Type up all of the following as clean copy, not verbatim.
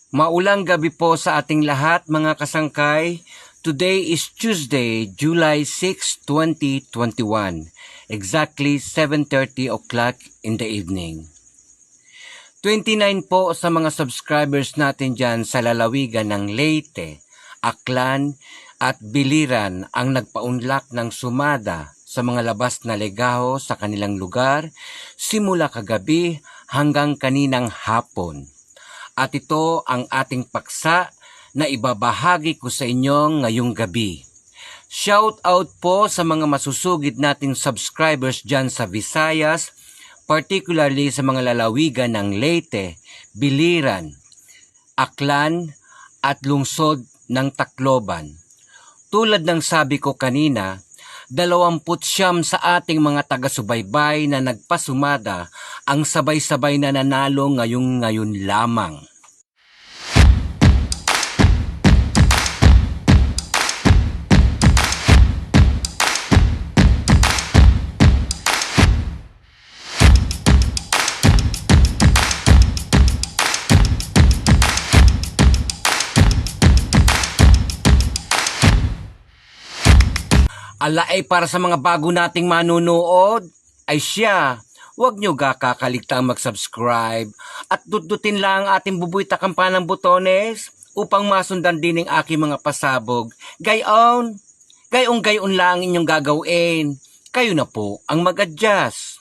Maulang gabi po sa ating lahat mga kasangkay. Today is Tuesday, July 6, 2021. Exactly 7:30 o'clock in the evening. 29 po sa mga subscribers natin dyan sa lalawigan ng Leyte, Aklan at Biliran ang nagpaunlak ng sumada sa mga labas na legaho sa kanilang lugar simula kagabi hanggang kaninang hapon. At ito ang ating paksa na ibabahagi ko sa inyo ngayong gabi. Shout out po sa mga masusugid nating subscribers dyan sa Visayas, particularly sa mga lalawigan ng Leyte, Biliran, Aklan at lungsod ng Tacloban. Tulad ng sabi ko kanina, 29 sa ating mga taga-subaybay na nagpasumada ang sabay-sabay na nanalo ngayon lamang. Ala ay para sa mga bago nating manunood, ay siya, huwag nyo kakakaligtang mag-subscribe at dudutin lang ang ating bubuita kampanang butones upang masundan din ang aking mga pasabog. Gayon lang inyong gagawin. Kayo na po ang mag-adjust.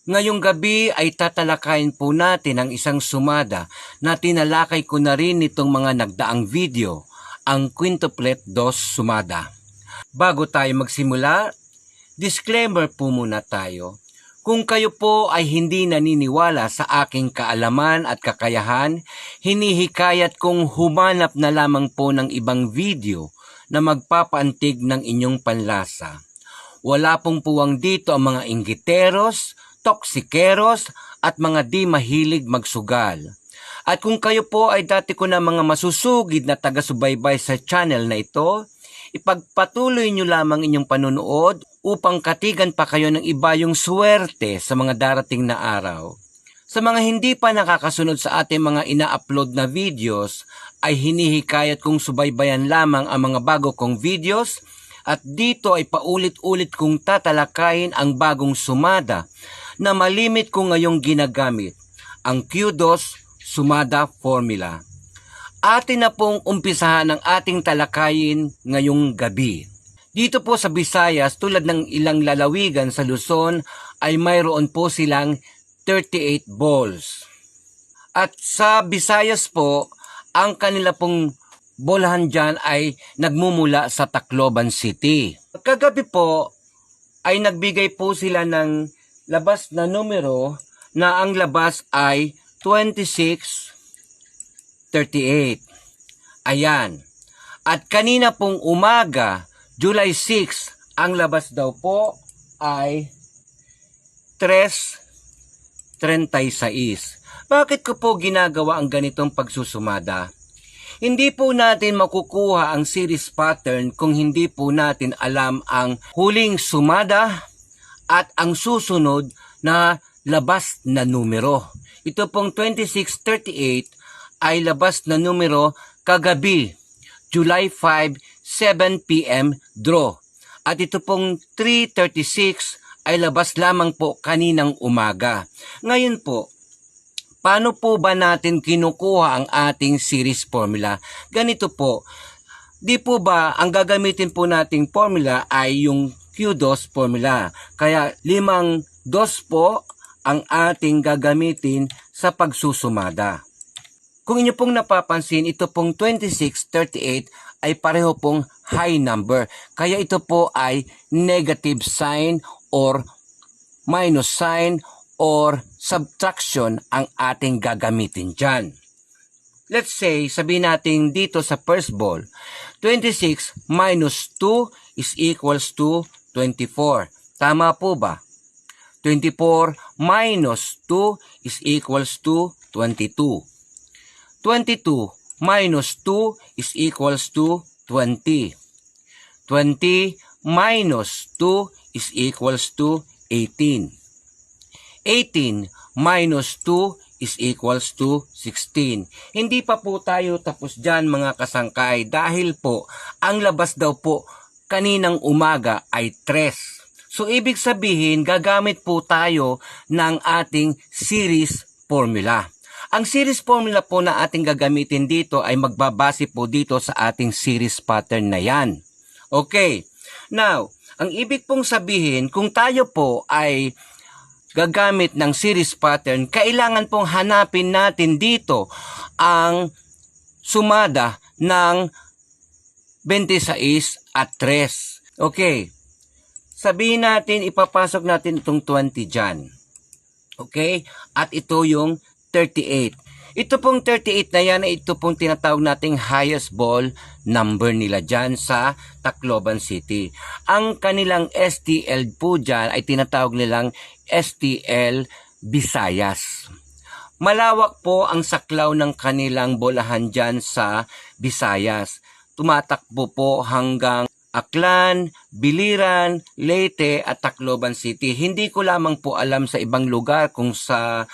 Ngayong gabi ay tatalakayin po natin ang isang sumada na tinalakay ko na rin nitong mga nagdaang video, ang quintuplet dos sumada. Bago tayo magsimula, disclaimer po muna tayo. Kung kayo po ay hindi naniniwala sa aking kaalaman at kakayahan, hinihikayat kong humanap na lamang po ng ibang video na magpapaantig ng inyong panlasa. Wala pong puwang dito ang mga inggiteros, toksikeros at mga di mahilig magsugal. At kung kayo po ay dati ko na mga masusugid na taga-subaybay sa channel na ito, ipagpatuloy nyo lamang inyong panunood upang katigan pa kayo ng iba yung swerte sa mga darating na araw. Sa mga hindi pa nakakasunod sa ating mga ina-upload na videos, ay hinihikayat kong subaybayan lamang ang mga bago kong videos at dito ay paulit-ulit kong tatalakayin ang bagong sumada na malimit ko ngayong ginagamit, ang Q2 Sumada Formula. Atin na pong umpisahan ang ating talakayin ngayong gabi. Dito po sa Visayas, tulad ng ilang lalawigan sa Luzon, ay mayroon po silang 38 balls. At sa Visayas po, ang kanila pong bolahan dyan ay nagmumula sa Tacloban City. Kagabi po, ay nagbigay po sila ng labas na numero na ang labas ay 2638. Ayan. At kanina pong umaga, July 6, ang labas daw po ay 336. Bakit ko po ginagawa ang ganitong pagsusumada? Hindi po natin makukuha ang series pattern kung hindi po natin alam ang huling sumada at ang susunod na labas na numero. Ito pong 2638 ay labas na numero kagabi, July 5, 7 p.m. draw. At ito pong 336 ay labas lamang po kaninang umaga. Ngayon po, paano po ba natin kinukuha ang ating series formula? Ganito po, di po ba ang gagamitin po nating formula ay yung Q2 formula? Kaya 5 dos po ang ating gagamitin sa pagsusumada. Kung inyo pong napapansin, ito pong 2638 ay pareho pong high number. Kaya ito po ay negative sign or minus sign or subtraction ang ating gagamitin dyan. Let's say, sabihin natin dito sa first ball, 26 minus 2 is equals to 24. Tama po ba? 24 minus 2 is equals to 22. 22 minus 2 is equals to 20. 20 minus 2 is equals to 18. 18 minus 2 is equals to 16. Hindi pa po tayo tapos dyan mga kasangkay dahil po ang labas daw po kaninang umaga ay 3. So ibig sabihin gagamit po tayo ng ating series formula. Ang series formula po na ating gagamitin dito ay magbabase po dito sa ating series pattern na yan. Okay. Now, ang ibig pong sabihin kung tayo po ay gagamit ng series pattern, kailangan pong hanapin natin dito ang sumada ng 26 at 3. Okay. Sabihin natin, ipapasok natin itong 20 dyan. Okay? At ito yung 38. Ito pong 38 na yan, ito pong tinatawag nating highest ball number nila dyan sa Tacloban City. Ang kanilang STL po dyan ay tinatawag nilang STL Visayas. Malawak po ang saklaw ng kanilang bolahan dyan sa Visayas. Tumatakbo po hanggang Aklan, Biliran, Leyte at Tacloban City. Hindi ko lamang po alam sa ibang lugar kung sa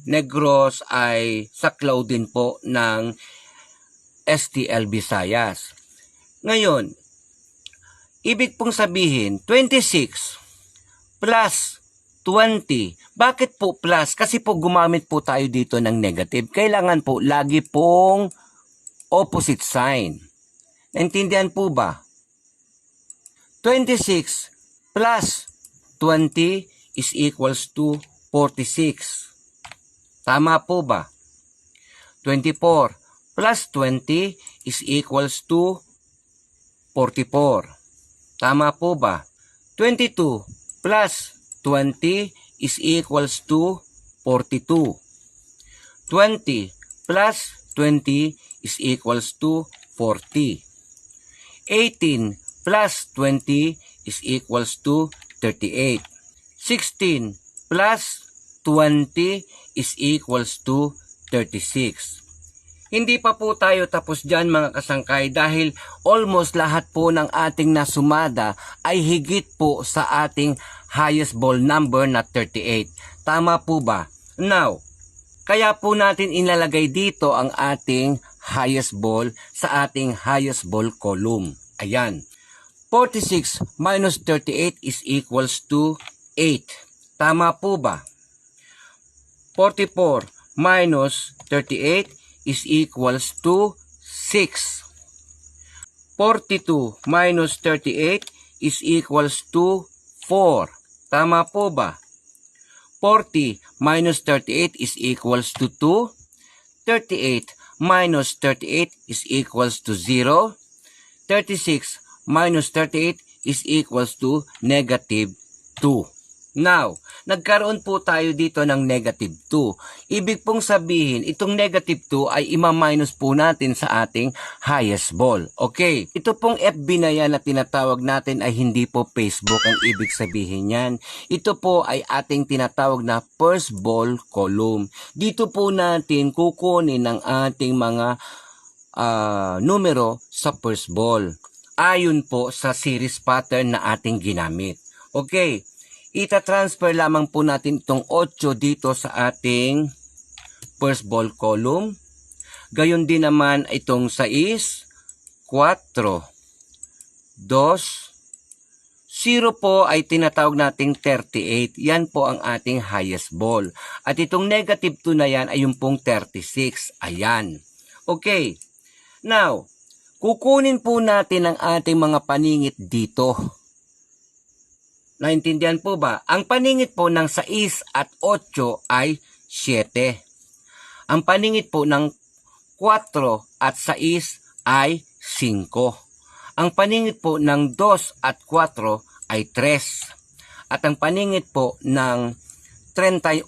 Negros ay saklaw din po ng STL Visayas. Ngayon, ibig pong sabihin, 26 plus 20. Bakit po plus? Kasi po gumamit po tayo dito ng negative. Kailangan po lagi pong opposite sign. Naintindihan po ba? 26 plus 20 is equals to 46. Tama po ba? 24 plus 20 is equals to 44. Tama po ba? 22 plus 20 is equals to 42. 20 plus 20 is equals to 40. 18 plus 20 is equals to 38. 16 plus 20 is equals to 36. Hindi pa po tayo tapos dyan mga kasangkay dahil almost lahat po ng ating nasumada ay higit po sa ating highest ball number na 38. Tama po ba? Now, kaya po natin inalagay dito ang ating highest ball sa ating highest ball column. Ayan. 46 minus 38 is equals to 8. Tama po ba? 44 minus 38 is equals to 6. 42 minus 38 is equals to 4. Tama po ba? 40 minus 38 is equals to 2. 38 minus 38 is equals to 0. 36 minus 38 is equals to negative 2. Now, nagkaroon po tayo dito ng negative 2. Ibig pong sabihin, itong negative 2 ay ima-minus po natin sa ating highest ball. Okay, ito pong FB na yan na tinatawag natin ay hindi po Facebook ang ibig sabihin yan. Ito po ay ating tinatawag na first ball column. Dito po natin kukunin ang ating mga numero sa first ball. Ayon po sa series pattern na ating ginamit. Okay. Ita-transfer lamang po natin itong 8 dito sa ating first ball column. Gayon din naman itong 6, 4, 2, 0 po ay tinatawag nating 38. Yan po ang ating highest ball. At itong negative 2 na yan ay yung pong 36. Ayan. Okay. Now, kukunin po natin ang ating mga paningit dito. Naintindihan po ba? Ang paningit po ng 6 at 8 ay 7. Ang paningit po ng 4 at 6 ay 5. Ang paningit po ng 2 at 4 ay 3. At ang paningit po ng 38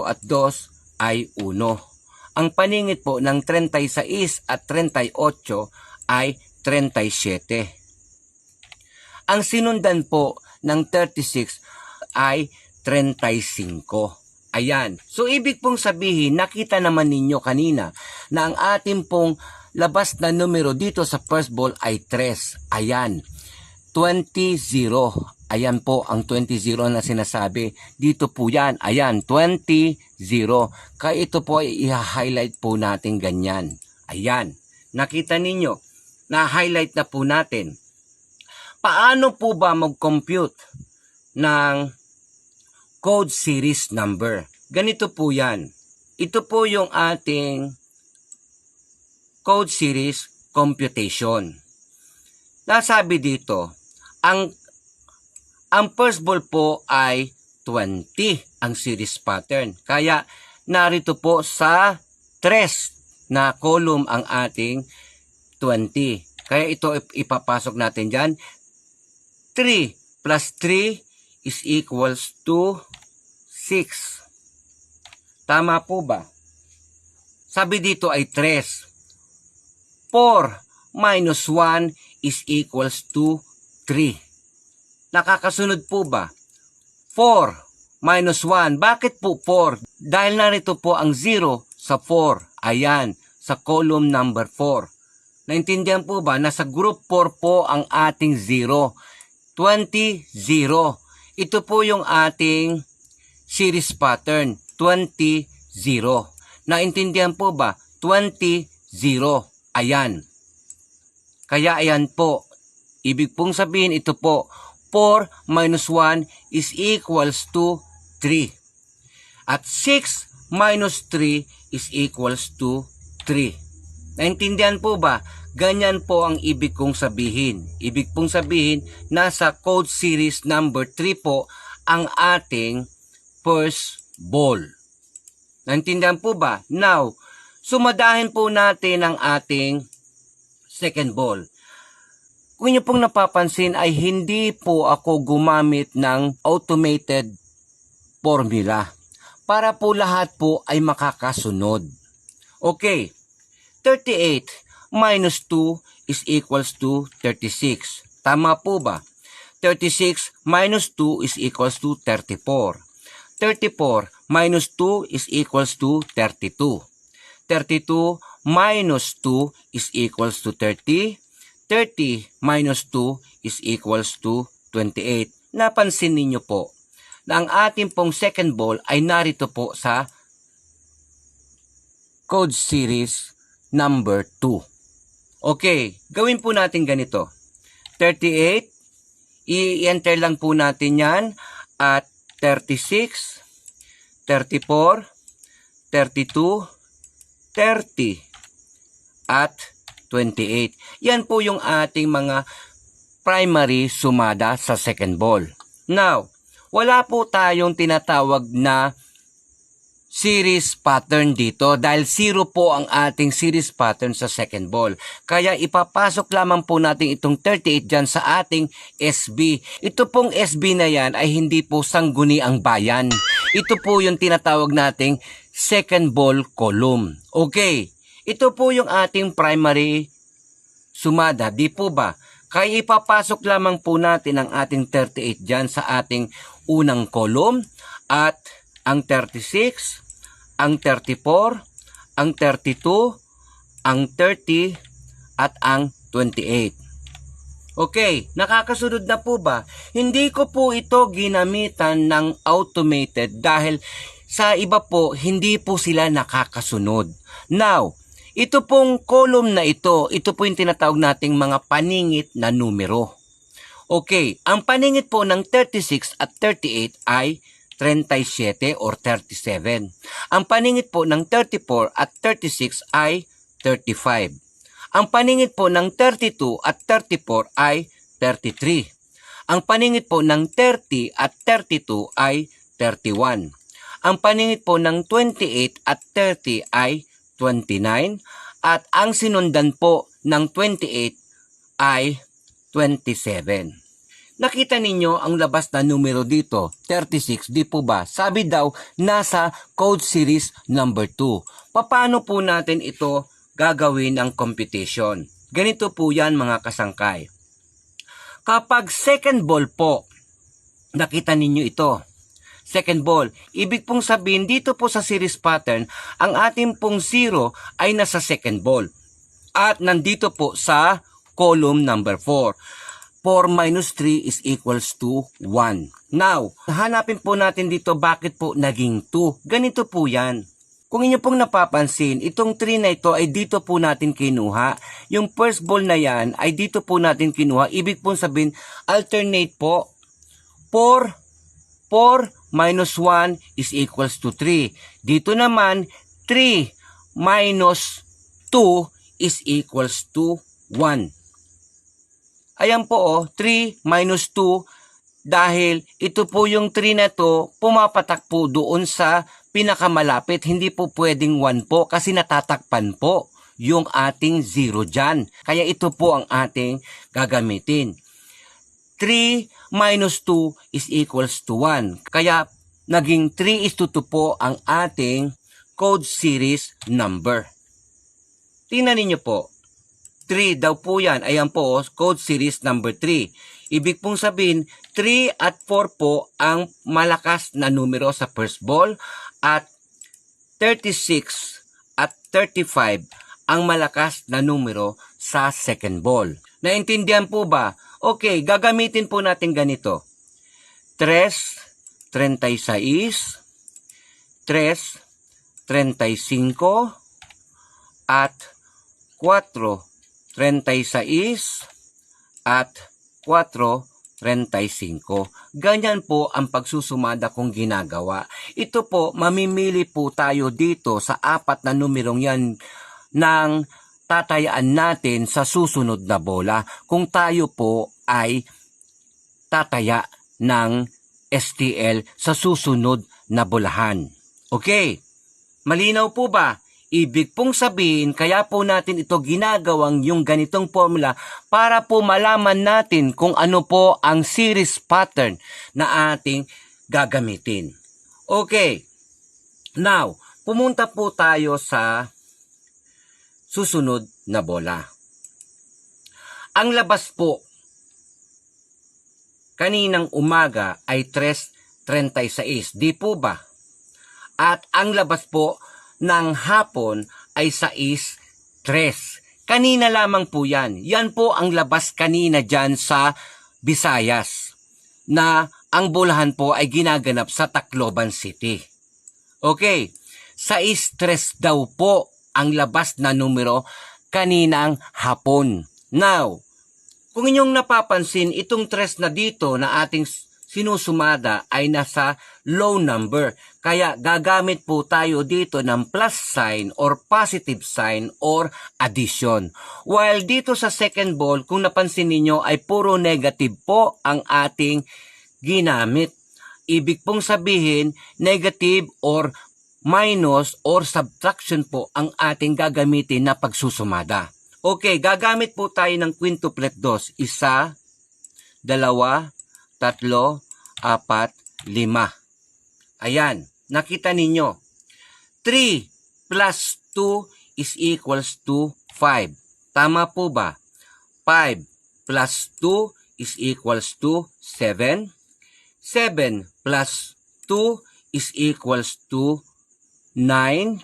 at 2 ay 1. Ang paningit po ng 36 at 38 ay 37. Ang sinundan po ng 36 ay 35. Ayan. So, ibig pong sabihin, nakita naman ninyo kanina na ang ating pong labas na numero dito sa first ball ay 3. Ayan. 20-0. Ayan po ang 20-0 na sinasabi. Dito po yan. Ayan, 20-0. Kaya ito po ay i-highlight po natin ganyan. Ayan. Nakita ninyo. Na-highlight na po natin. Paano po ba mag-compute ng code series number? Ganito po yan. Ito po yung ating code series computation. Nasabi dito, ang first ball po ay 20 ang series pattern. Kaya narito po sa 3 na column ang ating 20. Kaya ito ipapasok natin dyan. 3 plus 3 is equals to 6. Tama po ba? Sabi dito ay 3. 4 minus 1 is equals to 3. Nakakasunod po ba? 4 minus 1. Bakit po 4? Dahil narito po ang 0 sa 4. Ayan, sa column number 4. Naintindihan po ba? Nasa group 4 po ang ating 0. 20-0. Ito po yung ating series pattern. 20-0. Naintindihan po ba? 20-0. Ayan. Kaya ayan po. Ibig pong sabihin ito po, 4 minus 1 is equals to 3. At 6 minus 3 is equals to 3. Naintindihan po ba? Ganyan po ang ibig kong sabihin. Ibig pong sabihin, nasa code series number 3 po ang ating first ball. Naintindihan po ba? Now, sumadahin po natin ang ating second ball. Kung niyo pong napapansin ay hindi po ako gumamit ng automated formula para po lahat po ay makakasunod. Okay, 38 minus 2 is equals to 36. Tama po ba? 36 minus 2 is equals to 34. 34 minus 2 is equals to 32. 32 minus 2 is equals to 30. 30 minus 2 is equals to 28. Napansin ninyo po na ang ating pong second ball ay narito po sa code series number 2. Okay, gawin po natin ganito. 38, i-enter lang po natin yan at 36, 34, 32, 30, at 28. Yan po yung ating mga primary sumada sa second ball. Now, wala po tayong tinatawag na series pattern dito dahil 0 po ang ating series pattern sa second ball. Kaya ipapasok lamang po natin itong 38 dyan sa ating SB. Ito pong SB na yan ay hindi po sangguni ang bayan. Ito po yung tinatawag nating second ball column. Okay, ito po yung ating primary sumada, di po ba? Kaya ipapasok lamang po natin ang ating 38 dyan sa ating unang column at ang 36, ang 34, ang 32, ang 30, at ang 28. Okay, nakakasunod na po ba? Hindi ko po ito ginamitan ng automated dahil sa iba po, hindi po sila nakakasunod. Now, ito pong column na ito po yung tinatawag nating mga paningit na numero. Okay, ang paningit po ng 36 at 38 ay 37 or 37. Ang paningit po ng 34 at 36 ay 35. Ang paningit po ng 32 at 34 ay 33. Ang paningit po ng 30 at 32 ay 31. Ang paningit po ng 28 at 30 ay 29. At ang sinundan po ng 28 ay 27. Nakita ninyo ang labas na numero dito, 36, di po ba? Sabi daw, nasa code series number 2. Paano po natin ito gagawin ang computation? Ganito po yan mga kasangkay. Kapag second ball po, nakita ninyo ito. Second ball, ibig pong sabihin dito po sa series pattern, ang ating pong 0 ay nasa second ball. At nandito po sa column number 4. 4 minus 3 is equals to 1. Now, hanapin po natin dito bakit po naging 2. Ganito po yan. Kung inyo pong napapansin, itong 3 na ito ay dito po natin kinuha. Yung first ball na yan ay dito po natin kinuha. Ibig pong sabihin, alternate po. 4 minus 1 is equals to 3. Dito naman, 3 minus 2 is equals to 1. Ayan po 3 minus 2, dahil ito po yung 3 na to, pumapatak po doon sa pinakamalapit. Hindi po pwedeng 1 po kasi natatakpan po yung ating 0 dyan. Kaya ito po ang ating gagamitin. 3 minus 2 is equals to 1. Kaya naging 3 is to 2 po ang ating code series number. Tingnan ninyo po. 3 daw po yan. Ayan po, code series number 3. Ibig pong sabihin, 3 at 4 po ang malakas na numero sa first ball at 36 at 35 ang malakas na numero sa second ball. Naintindihan po ba? Okay, gagamitin po natin ganito. 3, 36, 3, 35, at 4, 36 at 4:35. Ganyan po ang pagsusumada kong ginagawa. Ito po, mamimili po tayo dito sa 4 na numerong yan ng tatayaan natin sa susunod na bola kung tayo po ay tataya ng STL sa susunod na bolahan. Okay, malinaw po ba? Ibig pong sabihin, kaya po natin ito ginagawang yung ganitong formula para po malaman natin kung ano po ang series pattern na ating gagamitin. Okay, now, pumunta po tayo sa susunod na bola. Ang labas po kaninang umaga ay 3:36, di po ba? At ang labas po ng hapon ay 6:03. Kanina lamang po yan. Yan po ang labas kanina dyan sa Visayas na ang bolahan po ay ginaganap sa Tacloban City. Okay, 6:03 daw po ang labas na numero kaninang hapon. Now, kung inyong napapansin, itong 3 na dito na ating sinusumada ay nasa low number. Kaya gagamit po tayo dito ng plus sign or positive sign or addition. While dito sa second ball, kung napansin niyo ay puro negative po ang ating ginamit. Ibig pong sabihin, negative or minus or subtraction po ang ating gagamitin na pagsusumada. Okay, gagamit po tayo ng quintuplet dos. 1, 2, 3, 4, 5. Ayan, nakita ninyo. 3 plus 2 is equals to 5. Tama po ba? 5 plus 2 is equals to 7. 7 plus 2 is equals to 9.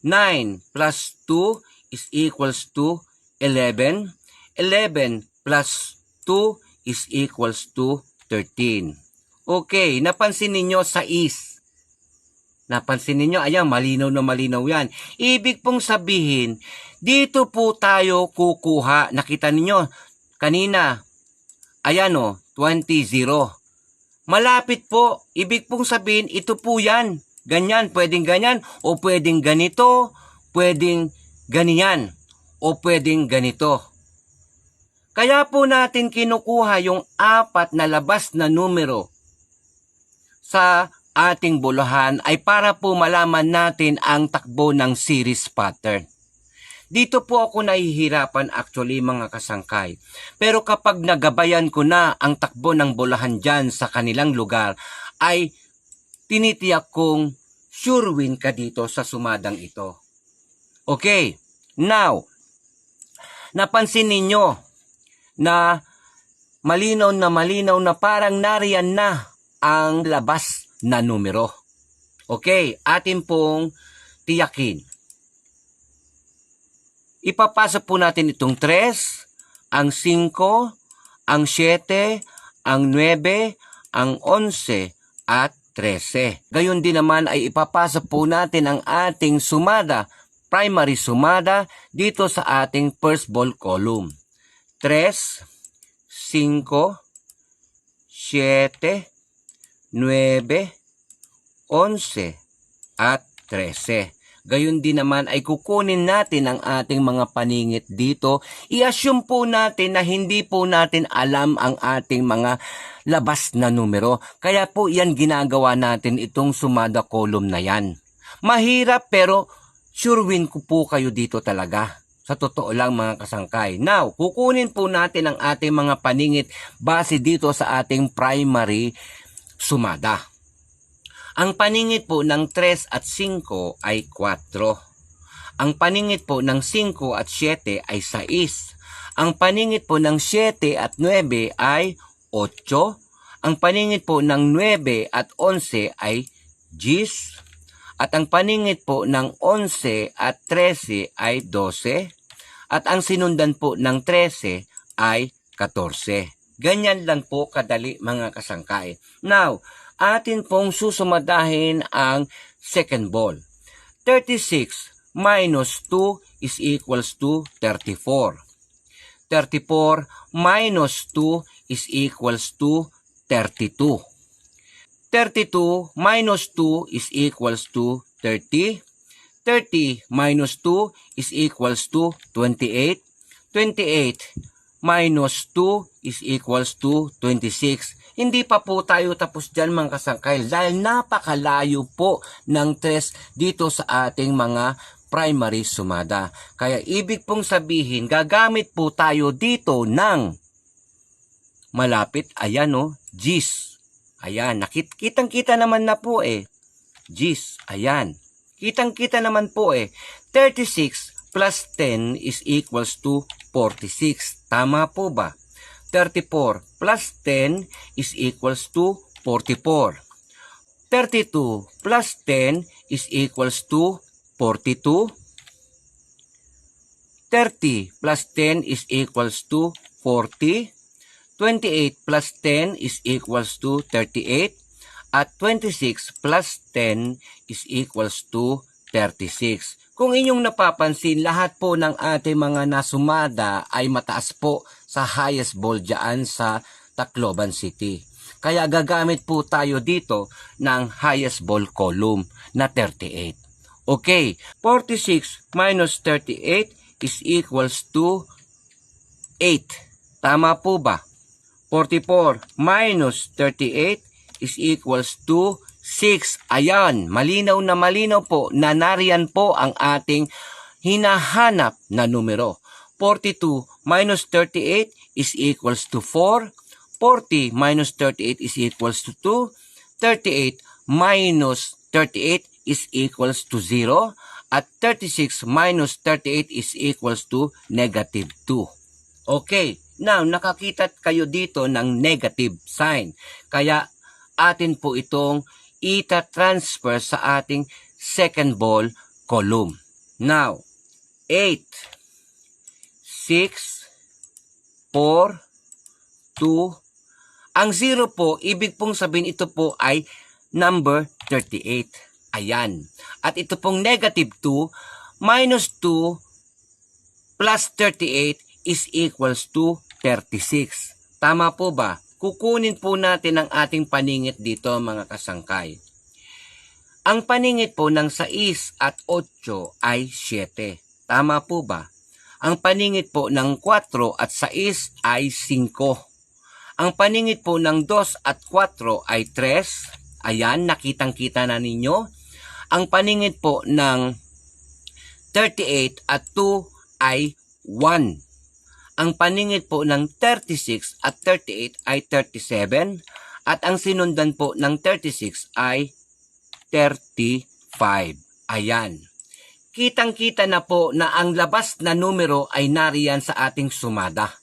9 plus 2 is equals to 11. 11 plus 2 is equals to 13. Okay, napansin ninyo sa is. Napansin ninyo, ayan, malinaw na malinaw yan. Ibig pong sabihin, dito po tayo kukuha. Nakita ninyo, kanina, ayan 20-0. Malapit po, ibig pong sabihin, ito po yan. Ganyan, pwedeng ganyan, o pwedeng ganito, pwedeng ganyan, o pwedeng ganito. Kaya po natin kinukuha yung 4 na labas na numero sa ating bolahan ay para po malaman natin ang takbo ng series pattern. Dito po ako nahihirapan actually mga kasangkay. Pero kapag nagabayan ko na ang takbo ng bolahan dyan sa kanilang lugar, ay tinitiyak kong sure win ka dito sa sumadang ito. Okay, now, napansin ninyo na malinaw na parang nariyan na ang labas na numero. Okay, atin pong tiyakin. Ipapasok po natin itong 3, ang 5, ang 7, ang 9, ang 11, at 13. Gayon din naman ay ipapasok po natin ang ating sumada, primary sumada, dito sa ating first ball column. 3, 5, 7, 9, 11, at 13. Gayon din naman ay kukunin natin ang ating mga paningit dito. I-assume po natin na hindi po natin alam ang ating mga labas na numero. Kaya po yan ginagawa natin itong sumada column na yan. Mahirap pero sure win ko po kayo dito talaga. Sa totoo lang mga kasangkay. Now, kukunin po natin ang ating mga paningit base dito sa ating primary sumada. Ang paningit po ng 3 at 5 ay 4. Ang paningit po ng 5 at 7 ay 6. Ang paningit po ng 7 at 9 ay 8. Ang paningit po ng 9 at 11 ay 10. At ang paningit po ng 11 at 13 ay 12. At ang sinundan po ng 13 ay 14. Ganyan lang po kadali mga kasangkay. Now, atin pong susumadahin ang second ball. 36 minus 2 is equals to 34. 34 minus 2 is equals to 32. 32 minus 2 is equals to 30. 30 minus 2 is equals to 28. 28 minus 2 is equals to 26. Hindi pa po tayo tapos dyan mga kasangkay dahil napakalayo po ng 3 dito sa ating mga primary sumada. Kaya ibig pong sabihin, gagamit po tayo dito ng malapit, ayan o, G's. Ayan, kitang-kita naman na po G's, ayan. Kitang-kita naman po 36 plus 10 is equals to 46. Tama po ba? 34 plus 10 is equals to 44. 32 plus 10 is equals to 42. 30 plus 10 is equals to 40. 28 plus 10 is equals to 38. At 26 plus 10 is equals to 36. Kung inyong napapansin, lahat po ng ating mga nasumada ay mataas po sa highest ball dyan sa Tacloban City. Kaya gagamit po tayo dito ng highest ball column na 38. Okay, 46 minus 38 is equals to 8. Tama po ba? 44 minus 38 is equals to 6. Ayan, malinaw na malinaw po na nariyan po ang ating hinahanap na numero. 42 minus 38 is equals to 4. 40 minus 38 is equals to 2. 38 minus 38 is equals to 0. At 36 minus 38 is equals to negative 2. Okay, now nakakita kayo dito ng negative sign. Kaya atin po itong ita-transfer sa ating second ball column. Now, 8, 6, 4, 2. Ang 0 po, ibig pong sabihin ito po ay number 38. Ayan. At ito pong negative 2 minus 2 plus 38 is equals to 36. Tama po ba? Kukunin po natin ang ating paningit dito mga kasangkay. Ang paningit po ng 6 at 8 ay 7. Tama po ba? Ang paningit po ng 4 at 6 ay 5. Ang paningit po ng 2 at 4 ay 3. Ayan, nakitang-kita na ninyo. Ang paningit po ng 38 at 2 ay 1. Ang paningit po ng 36 at 38 ay 37 at ang sinundan po ng 36 ay 35. Ayan. Kitang-kita na po na ang labas na numero ay nariyan sa ating sumada.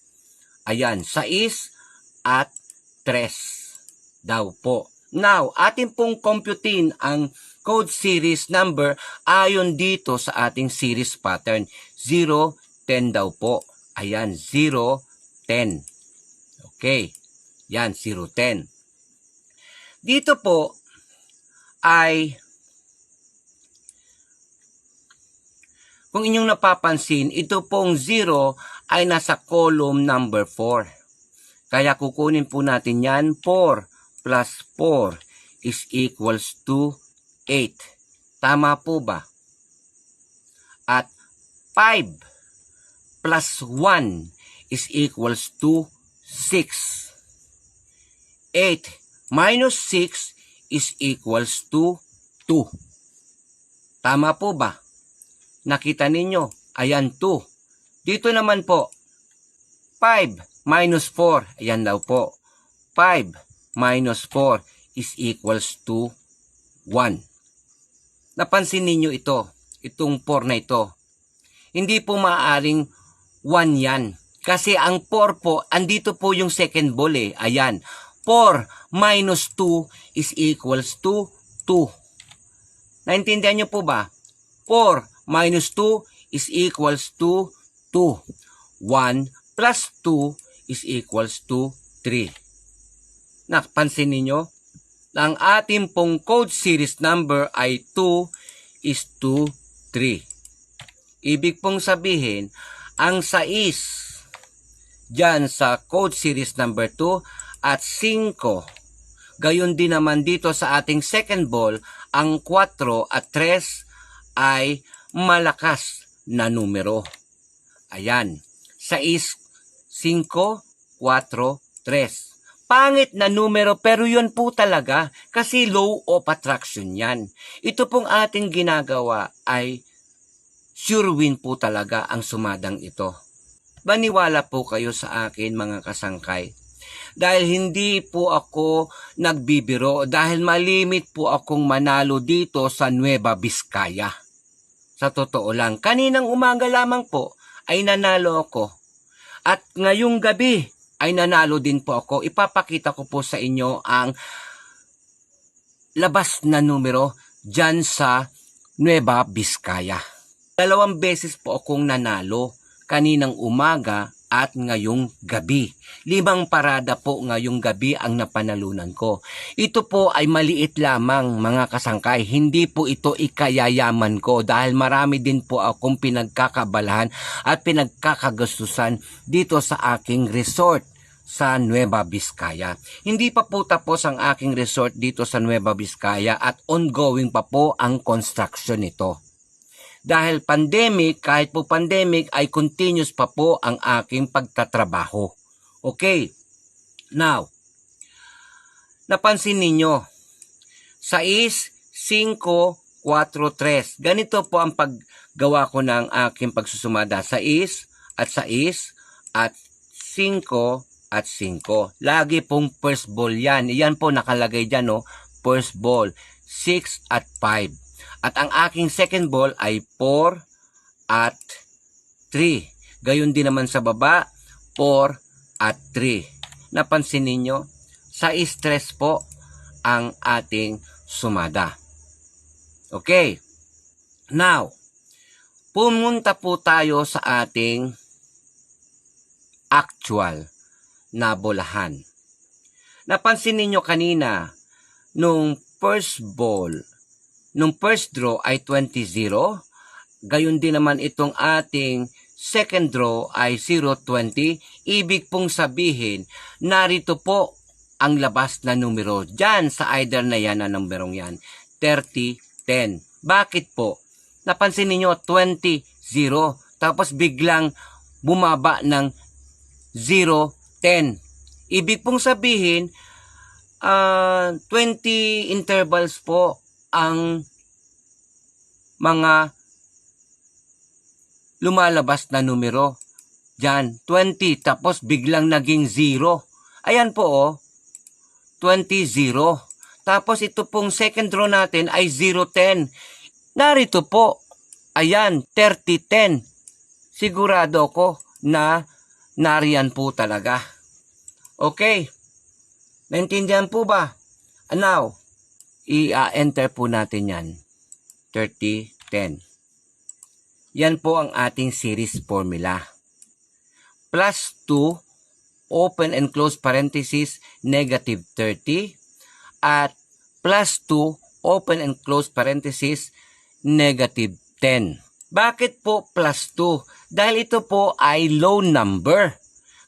Ayan, 6 at 3 daw po. Now, atin pong computein ang code series number ayon dito sa ating series pattern. 0, 10 daw po. Ayan, 0, 10. Okay. Yan, 0, 10. Dito po ay, kung inyong napapansin, ito pong 0 ay nasa column number 4. Kaya kukunin po natin yan. 4 plus 4 is equals to 8. Tama po ba? At 5 plus 1 is equals to 6. 8 minus 6 is equals to 2. Tama po ba? Nakita ninyo? Ayan, 2. Dito naman po, 5 minus 4. Ayan daw po. 5 minus 4 is equals to 1. Napansin ninyo ito, itong 4 na ito. Hindi po maaaring 1 yan. Kasi ang 4 po, andito po yung second ball eh. Ayan. 4 minus 2 is equals to 2. Naintindihan nyo po ba? 4 minus 2 is equals to 2. 1 plus 2 is equals to 3. Napansin ninyo? Ang ating pong code series number ay 2 is to 3. Ibig pong sabihin, ang 6 dyan sa code series number 2 at 5, gayon din naman dito sa ating second ball, ang 4 at 3 ay malakas na numero. Ayan, 6, 5, 4, 3. Pangit na numero pero yun po talaga kasi law of attraction yan. Ito pong ating ginagawa ay sure win po talaga ang sumadang ito. Maniwala po kayo sa akin mga kasangkay. Dahil hindi po ako nagbibiro, dahil malimit po akong manalo dito sa Nueva Vizcaya. Sa totoo lang, kaninang umaga lamang po ay nanalo ako. At ngayong gabi ay nanalo din po ako. Ipapakita ko po sa inyo ang labas na numero dyan sa Nueva Vizcaya. 2 beses po akong nanalo, kaninang umaga at ngayong gabi. 5 parada po ngayong gabi ang napanalunan ko. Ito po ay maliit lamang mga kasangkay. Hindi po ito ikayayaman ko dahil marami din po akong pinagkakabalahan at pinagkakagastusan dito sa aking resort sa Nueva Vizcaya. Hindi pa po tapos ang aking resort dito sa Nueva Vizcaya at ongoing pa po ang construction nito. Dahil pandemic, kahit po pandemic ay continuous pa po ang aking pagtatrabaho. Okay. Now, napansin ninyo, 6, 5, 4, 3. Ganito po ang paggawa ko ng aking pagsusumada. 6 at 6 at 5 at 5. Lagi pong first ball yan. Yan po nakalagay dyan, no? First ball, 6 at 5. At ang aking second ball ay 4 at 3. Gayon din naman sa baba, 4 at 3. Napansin ninyo? Sa stress po ang ating sumada. Okay. Now, pumunta po tayo sa ating actual na bolahan. Napansin ninyo kanina, nung first ball, nung first draw ay 20-0, gayon din naman itong ating second draw ay 0-20. Ibig pong sabihin, narito po ang labas na numero dyan sa either na yan na numerong yan, 30-10. Bakit po? Napansin ninyo, 20-0, tapos biglang bumaba ng 0-10. Ibig pong sabihin, 20 intervals po ang mga lumalabas na numero. Diyan, 20, tapos biglang naging 0. Ayan po, oh, 20-0. Tapos ito pong second draw natin ay 0-10. Narito po, ayan, 30-10. Sigurado ko na nariyan po talaga. Okay, naintindihan po ba? Now, i-enter po natin yan. 30-10. Yan po ang ating series formula. Plus 2 open and close parenthesis, negative 30, at plus 2, open and close parenthesis, negative 10. Bakit po plus 2? Dahil ito po ay low number.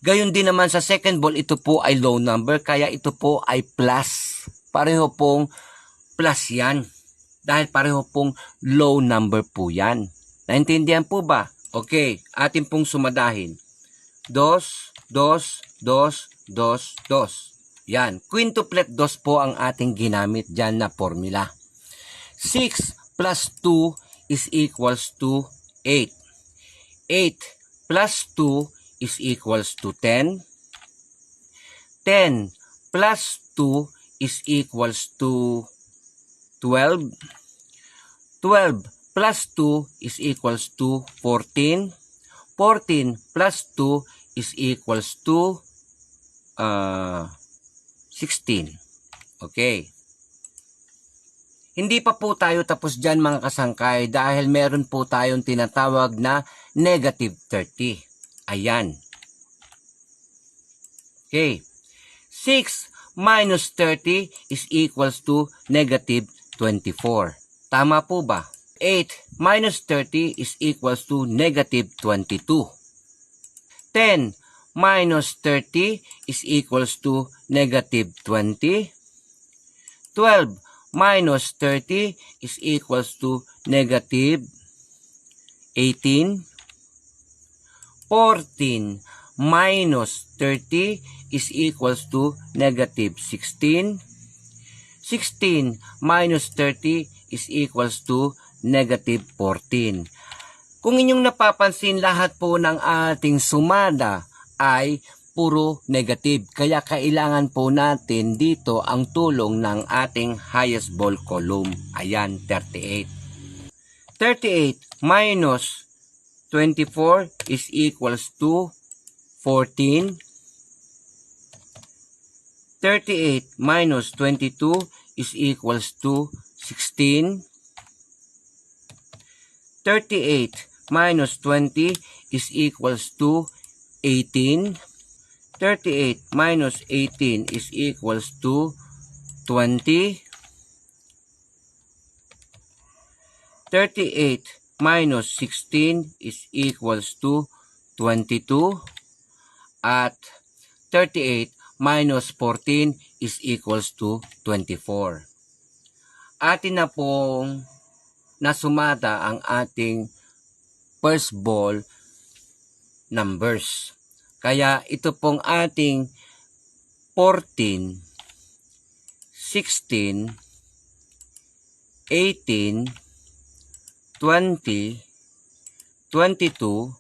Gayon din naman sa second ball, ito po ay low number, kaya ito po ay plus. Pareho pong plus yan. Dahil pareho pong low number po yan. Naintindihan po ba? Okay, atin pong sumadahin. 2, 2, 2, 2, 2. Yan, quintuplet 2 po ang ating ginamit dyan na formula. 6 plus 2 is equals to 8. 8 plus 2 is equals to 10. 10 plus 2 is equals to 12. 12 plus 2 is equals to 14. 14 plus 2 is equals to 16. Okay. Hindi pa po tayo tapos dyan mga kasangkay dahil meron po tayong tinatawag na negative 30. Ayan. Okay. 6 minus 30 is equals to negative 24. Tama po ba? 8 minus 30 is equals to negative 22. 10 minus 30 is equals to negative 20. 12 minus 30 is equals to negative 18. 14 minus 30 is equals to negative 16. 16 minus 30 is equals to negative 14. Kung inyong napapansin, lahat po ng ating sumada ay puro negative. Kaya kailangan po natin dito ang tulong ng ating highest ball column. Ayan, 38. 38 minus 24 is equals to 14. 38 minus 22 is equals to 16. 38 minus 20 is equals to 18. 38 minus 18 is equals to 20. 38 minus 16 is equals to 22. At 38 minus 14 is equals to 24. Atin na pong nasumada ang ating first ball numbers. Kaya ito pong ating 14, 16, 18, 20, 22,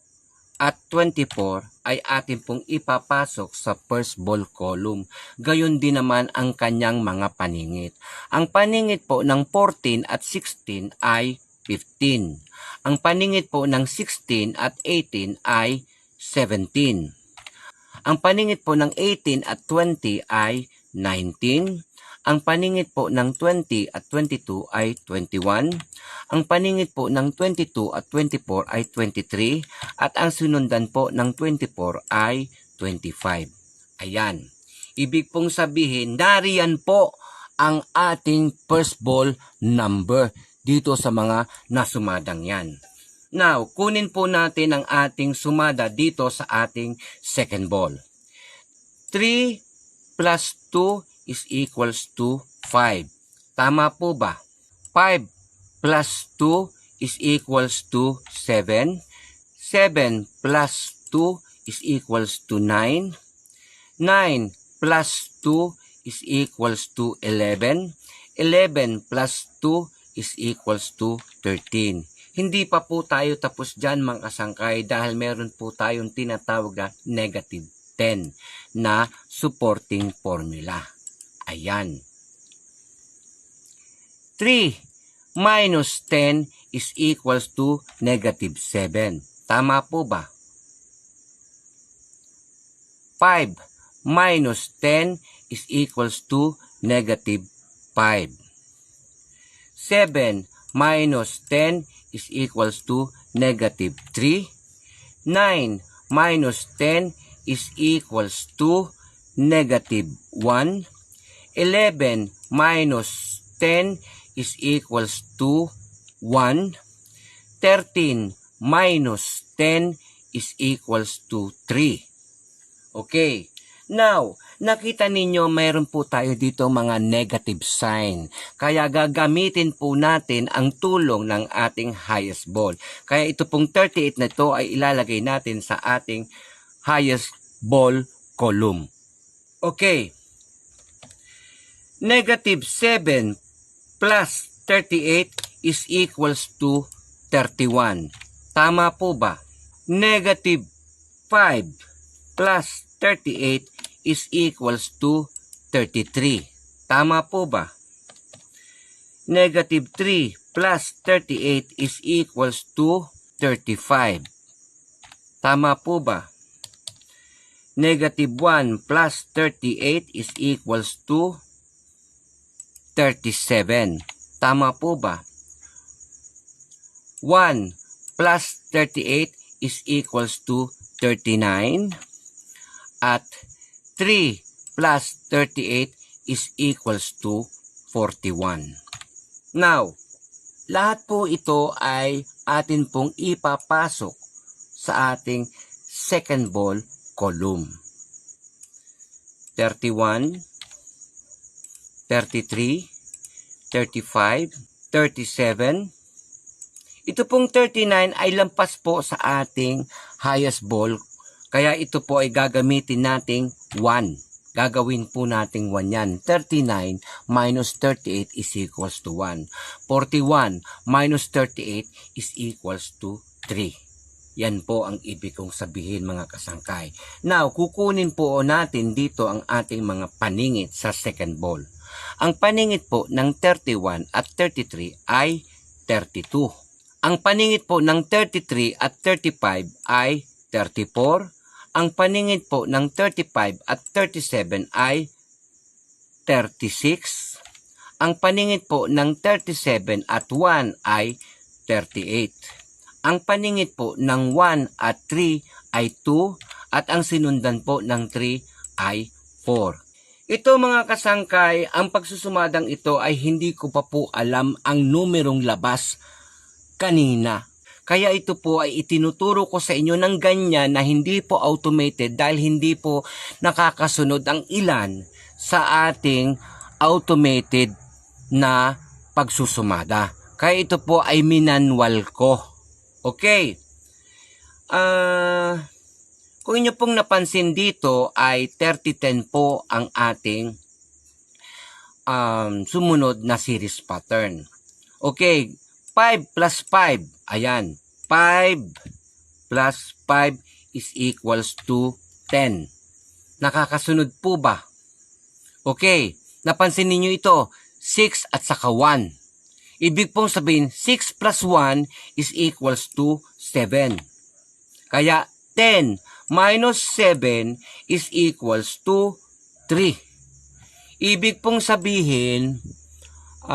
at 24 ay atin pong ipapasok sa first ball column. Gayon din naman ang kanyang mga paningit. Ang paningit po ng 14 at 16 ay 15. Ang paningit po ng 16 at 18 ay 17. Ang paningit po ng 18 at 20 ay 19. Ang paningit po ng 20 at 22 ay 21. Ang paningit po ng 22 at 24 ay 23. At ang sinundan po ng 24 ay 25. Ayan. Ibig pong sabihin, nariyan po ang ating first ball number dito sa mga nasumadang yan. Now, kunin po natin ang ating sumada dito sa ating second ball. 3 plus 2 is equals to 5. Tama po ba? 5 plus 2 is equals to 7. 7 plus 2 is equals to 9. 9 plus 2 is equals to 11. 11 plus 2 is equals to 13. Hindi pa po tayo tapos dyan mga kasangkay dahil meron po tayong tinatawag na negative 10 na supporting formula. Ayan. 3 minus 10 is equals to negative 7. Tama po ba? 5 minus 10 is equals to negative 5. 7 minus 10 is equals to negative 3. 9 minus 10 is equals to negative 1. 11 minus 10 is equals to 1. 13 minus 10 is equals to 3. Okay. Now, nakita ninyo mayroon po tayo dito mga negative sign. Kaya gagamitin po natin ang tulong ng ating highest ball. Kaya ito pong 38 na ito ay ilalagay natin sa ating highest ball column. Okay. Negative 7 plus 38 is equals to 31. Tama po ba? Negative 5 plus 38 is equals to 33. Tama po ba? Negative 3 plus 38 is equals to 35. Tama po ba? Negative 1 plus 38 is equals to 37. Tama po ba? 1 plus 38 is equals to 39. At 3 plus 38 is equals to 41. Now, lahat po ito ay atin pong ipapasok sa ating second ball column. 31, 33, 35, 37. Ito pong 39 ay lampas po sa ating highest ball. Kaya ito po ay gagamitin nating 1. Gagawin po nating 1 yan. 39 minus 38 is equals to 1. 41 minus 38 is equals to 3. Yan po ang ibig kong sabihin mga kasangkay. Now, kukunin po natin dito ang ating mga paningit sa second ball. Ang paningit po ng 31 at 33 ay 32. Ang paningit po ng 33 at 35 ay 34. Ang paningit po ng 35 at 37 ay 36. Ang paningit po ng 37 at 1 ay 38. Ang paningit po ng 1 at 3 ay 2 at ang sinundan po ng 3 ay 4. Ito mga kasangkay, ang pagsusumadang ito ay hindi ko pa po alam ang numerong labas kanina. Kaya ito po ay itinuturo ko sa inyo ng ganyan na hindi po automated dahil hindi po nakakasunod ang ilan sa ating automated na pagsusumada. Kaya ito po ay minanwal ko. Okay. Kung inyo pong napansin dito ay 30-10 po ang ating sumunod na series pattern. Okay, 5 plus 5, ayan, 5 plus 5 is equals to 10. Nakakasunod po ba? Okay, napansin ninyo ito, 6 at saka 1. Ibig pong sabihin, 6 plus 1 is equals to 7. Kaya 10 minus 7 is equals to 3. Ibig pong sabihin, 1,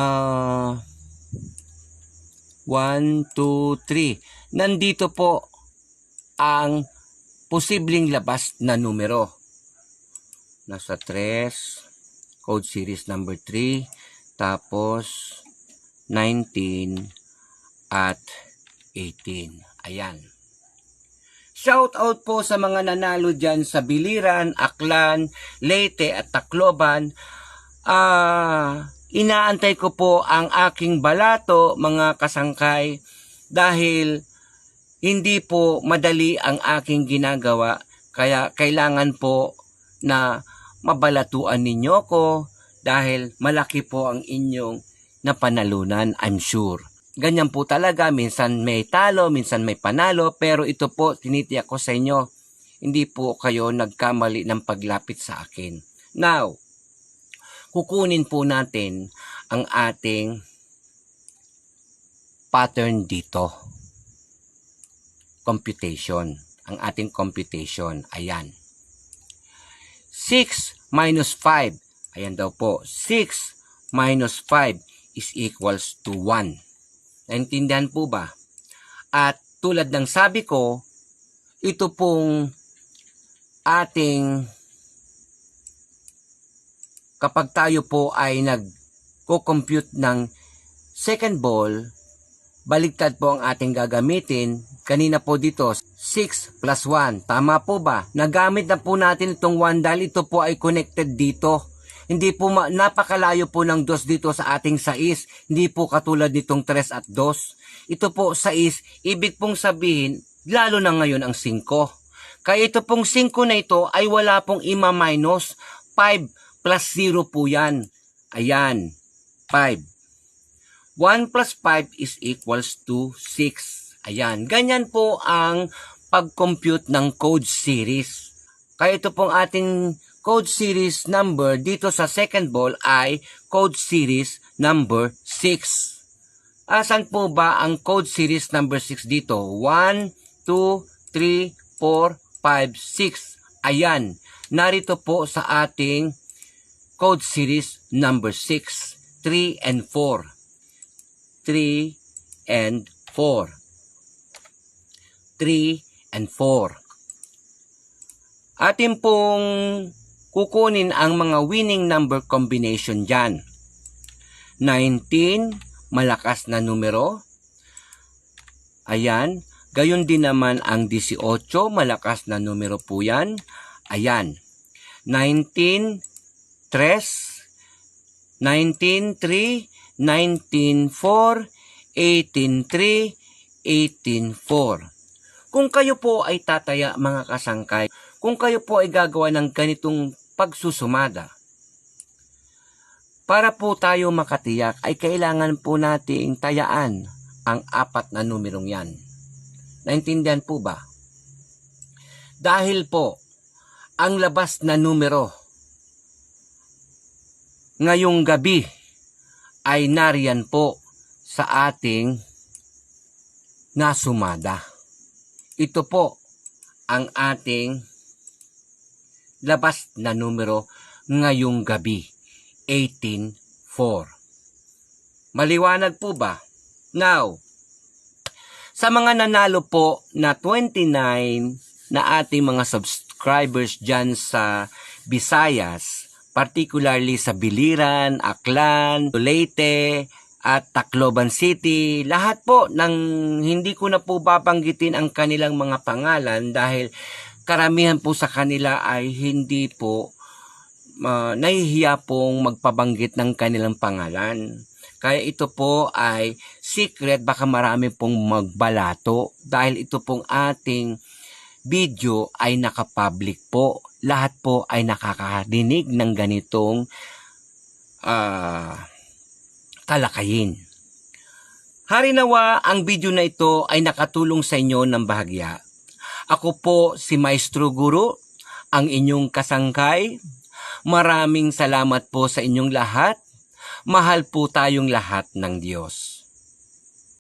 2, 3. Nandito po ang posibleng labas na numero. Nasa 3, code series number 3, tapos 19 at 18. Ayan. Shout out po sa mga nanalo dyan sa Biliran, Aklan, Leyte at Tacloban. Inaantay ko po ang aking balato mga kasangkay dahil hindi po madali ang aking ginagawa. Kaya kailangan po na mabalatuan ninyo ko dahil malaki po ang inyong napanalunan, I'm sure. Ganyan po talaga, minsan may talo, minsan may panalo, pero ito po, tinitiyak ko sa inyo, hindi po kayo nagkamali ng paglapit sa akin. Now, kukunin po natin ang ating pattern dito. Computation. Ang ating computation. Ayan. 6 minus 5. Ayan daw po. 6 minus 5 is equals to 1. Naintindihan po ba? At tulad ng sabi ko, ito pong ating kapag tayo po ay nagko-compute ng second ball, baligtad po ang ating gagamitin. Kanina po dito, 6 plus 1. Tama po ba? Nagamit na po natin itong 1 dahil ito po ay connected dito. Hindi po napakalayo po ng 2 dito sa ating 6. Hindi po katulad nitong 3 at 2. Ito po 6, ibig pong sabihin, lalo na ngayon ang 5. Kaya ito pong 5 na ito ay wala pong ima-minus. 5 plus 0 po yan. Ayan, 5. 1 plus 5 is equals to 6. Ayan, ganyan po ang pag-compute ng code series. Kaya ito pong ating code series number dito sa second ball ay code series number 6. Asan po ba ang code series number 6 dito? 1, 2, 3, 4, 5, 6. Ayan, narito po sa ating code series number 6, 3 and 4. 3 and 4. 3 and 4. Atin pong kukunin ang mga winning number combination dyan. 19, malakas na numero. Ayan. Gayon din naman ang 18, malakas na numero po yan. Ayan. 19, 3, 19, 3, 19, 4, 18, 3, 18, 4. Kung kayo po ay tataya mga kasangkay, kung kayo po ay gagawa ng ganitong pagsusumada, para po tayo makatiyak ay kailangan po nating tayaan ang 4 na numerong yan. Naintindihan po ba? Dahil po, ang labas na numero ngayong gabi ay nariyan po sa ating nasumada. Ito po ang ating labas na numero ngayong gabi, 18-4. Maliwanag po ba? Now, sa mga nanalo po na 29 na ating mga subscribers dyan sa Visayas, particularly sa Biliran, Aklan, Leyte, at Tacloban City, lahat po ng hindi ko na po babanggitin ang kanilang mga pangalan dahil karamihan po sa kanila ay hindi po nahihiya pong magpabanggit ng kanilang pangalan. Kaya ito po ay secret, baka marami pong magbalato dahil ito pong ating video ay nakapublic po. Lahat po ay nakakadinig ng ganitong talakayin. Harinawa ang video na ito ay nakatulong sa inyo ng bahagya. Ako po si Maestro Guru, ang inyong kasangkay. Maraming salamat po sa inyong lahat. Mahal po tayong lahat ng Diyos.